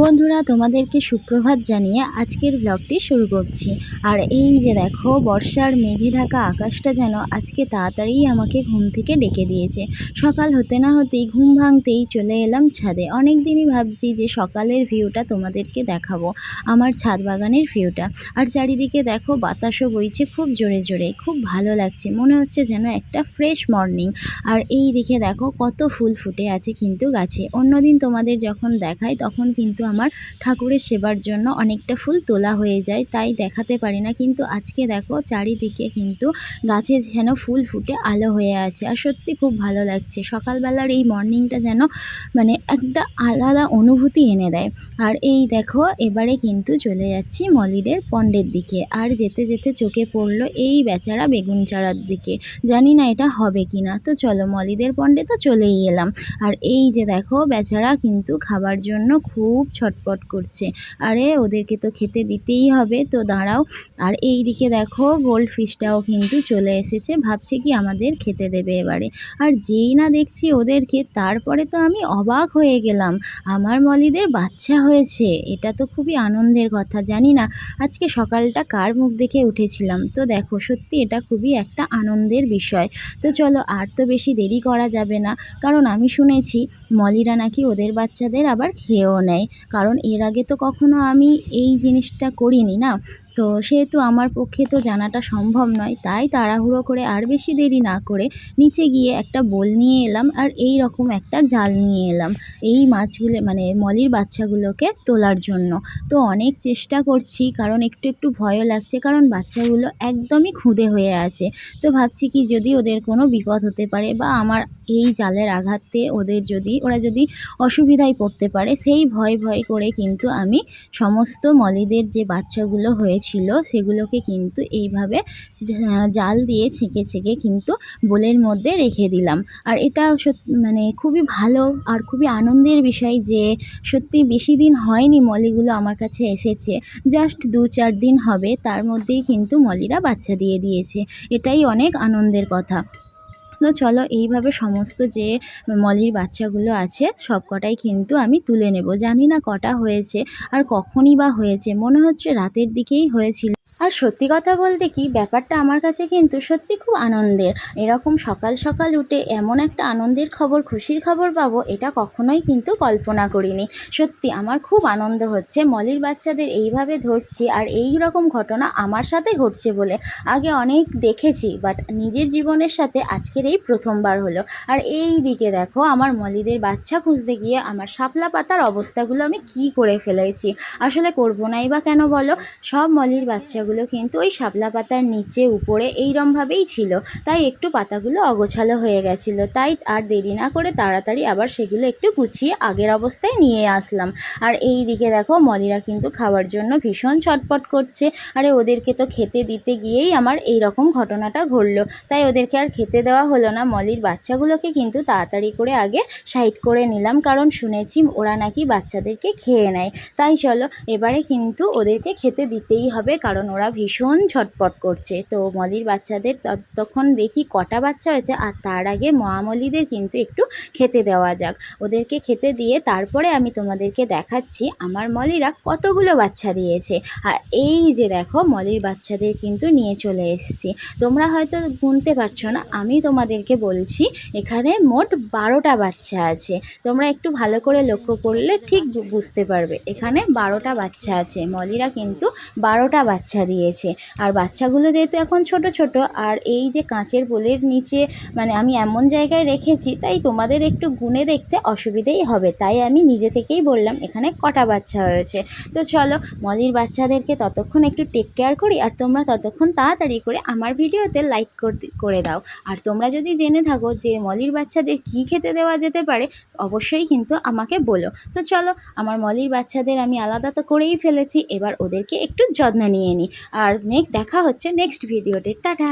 বন্ধুরা, তোমাদেরকে সুপ্রভাত জানিয়ে আজকের ব্লগটি শুরু করছি। আর এই যে দেখো, বর্ষার মেঘে ঢাকা আকাশটা যেন আজকে তাড়াতাড়ি আমাকে ঘুম থেকে ডেকে দিয়েছে। সকাল হতে না হতেই ঘুম ভাঙতেই চলে এলাম ছাদে। অনেক দিনই ভাবছি যে সকালের ভিউটা তোমাদেরকে দেখাবো, আমার ছাদ বাগানের ভিউটা। আর চারিদিকে দেখো, বাতাসও বইছে খুব জোরে জোরে, খুব ভালো লাগছে, মনে হচ্ছে যেন একটা ফ্রেশ মর্নিং। আর এই দিকে দেখো কত ফুল ফুটে আছে কিন্তু গাছে। অন্যদিন তোমাদের যখন দেখাই তখন কিন্তু আমার ঠাকুরের সেবার জন্য অনেকটা ফুল তোলা হয়ে যায়, তাই দেখাতে পারি না। কিন্তু আজকে দেখো চারিদিকে কিন্তু গাছে যেন ফুল ফুটে আলো হয়ে আছে, আর সত্যি খুব ভালো লাগছে। সকালবেলার এই মর্নিংটা যেন মানে একটা আলাদা অনুভূতি এনে দেয়। আর এই দেখো, এবারে কিন্তু চলে যাচ্ছি মলিদের পন্ডের দিকে। আর যেতে যেতে চোখে পড়লো এই বেচারা বেগুন চারার দিকে। জানি না এটা হবে কি না। তো চলো, মলিদের পন্ডে তো চলেই এলাম। আর এই যে দেখো, বেচারা কিন্তু খাবার জন্য খুব ছটপট করছে। আরে ওদেরকে তো খেতে দিতেই হবে, তো দাঁড়াও। আর এই দিকে দেখো, গোল্ড ফিশটাও কিন্তু চলে এসেছে, ভাবছে কি আমাদের খেতে দেবে এবারে। আর যেই না দেখছি ওদেরকে, তারপরে তো আমি অবাক হয়ে গেলাম, আমার মলিদের বাচ্চা হয়েছে। এটা তো খুবই আনন্দের কথা। জানি না আজকে সকালটা কার মুখ দেখে উঠেছিলাম। তো দেখো, সত্যি এটা খুবই একটা আনন্দের বিষয়। তো চলো, আর তো বেশি দেরি করা যাবে না, কারণ আমি শুনেছি মলিরা নাকি ওদের বাচ্চাদের আবার খেয়েও নেয়। কারণ এর আগে তো কখনো আমি এই জিনিসটা করিনি না, তো সেহেতু আমার পক্ষে তো জানাটা সম্ভব নয়। তাই তাড়াহুড়ো করে আর বেশি দেরি না করে নিচে গিয়ে একটা বোল নিয়ে এলাম, আর এই রকম একটা জাল নিয়ে এলাম এই মাছগুলো মানে মলির বাচ্চাগুলোকে তোলার জন্য। তো অনেক চেষ্টা করছি, কারণ একটু একটু ভয়ও লাগছে, কারণ বাচ্চাগুলো একদমই খুদে হয়ে আছে। তো ভাবছি কি যদি ওদের কোনো বিপদ হতে পারে, বা আমার এই জালের আঘাতে ওরা যদি অসুবিধায় পড়তে পারে, সেই ভয় করে কিন্তু আমি সমস্ত মলিদের যে বাচ্চাগুলো হয়েছিল সেগুলোকে কিন্তু এইভাবে জাল দিয়ে ছেঁকে ছেঁকে কিন্তু বোলের মধ্যে রেখে দিলাম। আর এটা মানে খুবই ভালো আর খুবই আনন্দের বিষয় যে সত্যি বেশি দিন হয়নি মলিগুলো আমার কাছে এসেছে, জাস্ট 2-4 দিন হবে, তার মধ্যেই কিন্তু মলিরা বাচ্চা দিয়ে দিয়েছে। এটাই অনেক আনন্দের কথা। তো চলো, এইভাবে সমস্ত যে মলির বাচ্চাগুলো আছে সব কটাই কিন্তু আমি তুলে নেব। জানি না কটা হয়েছে আর কখনই বা হয়েছে, মনে হচ্ছে রাতের দিকেই হয়েছিল। আর সত্যি কথা বলতে কি, ব্যাপারটা আমার কাছে কিন্তু সত্যি খুব আনন্দের। এরকম সকাল সকাল উঠে এমন একটা আনন্দের খবর, খুশির খবর পাবো, এটা কখনোই কিন্তু কল্পনা করিনি। সত্যি আমার খুব আনন্দ হচ্ছে, মলির বাচ্চাদের এইভাবে ধরছি, আর এই রকম ঘটনা আমার সাথে ঘটছে বলে আগে অনেক দেখেছি, বাট নিজের জীবনের সাথে আজকের এই প্রথমবার হলো। আর এই দিকে দেখো, আমার মলিদের বাচ্চা খুঁজতে গিয়ে আমার শাপলা পাতার অবস্থাগুলো আমি কি করে ফেলেছি। আসলে করবো নাই বা কেন বলো, সব মলির বাচ্চাগুলো কিন্তু ওই শাপলা পাতার নিচে উপরে এইরমভাবেই ছিল, তাই একটু পাতাগুলো অগোছালো হয়ে গেছিলো। তাই আর দেরি না করে তাড়াতাড়ি আবার সেগুলো একটু গুছিয়ে আগের অবস্থায় নিয়ে আসলাম। আর এই দিকে দেখো, মলিরা কিন্তু খাওয়ার জন্য ভীষণ ছটপট করছে। আরে ওদেরকে তো খেতে দিতে গিয়েই আমার এই রকম ঘটনাটা ঘটলো, তাই ওদেরকে আর খেতে দেওয়া হলো না। মলির বাচ্চাগুলোকে কিন্তু তাড়াতাড়ি করে আগে সাইড করে নিলাম, কারণ শুনেছি ওরা নাকি বাচ্চাদেরকে খেয়ে নেয়। তাই চলো, এবারে কিন্তু ওদেরকে খেতে দিতেই হবে, কারণ ওরা ভীষণ ছটপট করছে। তো মলির বাচ্চাদের তখন দেখি কটা বাচ্চা হয়েছে, আর তার আগে মহামলিদের কিন্তু একটু খেতে দেওয়া যাক। ওদেরকে খেতে দিয়ে তারপরে আমি তোমাদেরকে দেখাচ্ছি আমার মলিরা কতগুলো বাচ্চা দিয়েছে। আর এই যে দেখো, মলির বাচ্চাদের কিন্তু নিয়ে চলে এসেছি। তোমরা হয়তো গুনতে পারছো না, আমি তোমাদেরকে বলছি এখানে মোট 12টা বাচ্চা আছে। তোমরা একটু ভালো করে লক্ষ্য করলে ঠিক বুঝতে পারবে, এখানে 12টা বাচ্চা আছে। মলিরা কিন্তু 12টা বাচ্চা দিয়েছে। আর বাচ্চাগুলো যেহেতু এখন ছোট ছোট, আর এই যে কাঁচের বোলের নিচে মানে আমি এমন জায়গায় রেখেছি, তাই তোমাদের একটু গুনে দেখতে অসুবিধেই হবে, তাই আমি নিজে থেকেই বললাম এখানে কটা বাচ্চা হয়েছে। তো চলো, মলির বাচ্চাদেরকে ততক্ষণ একটু টেক কেয়ার করি, আর তোমরা ততক্ষণ তাড়াতাড়ি করে আমার ভিডিওতে লাইক করে দাও। আর তোমরা যদি জেনে থাকো যে মলির বাচ্চাদের কী খেতে দেওয়া যেতে পারে, অবশ্যই কিন্তু আমাকে বলো। তো চলো, আমার মলির বাচ্চাদের আমি আলাদা তো করেই ফেলেছি, এবার ওদেরকে একটু যত্ন নিয়ে নিই। আর দেখা হচ্ছে নেক্সট ভিডিওতে। টাটা।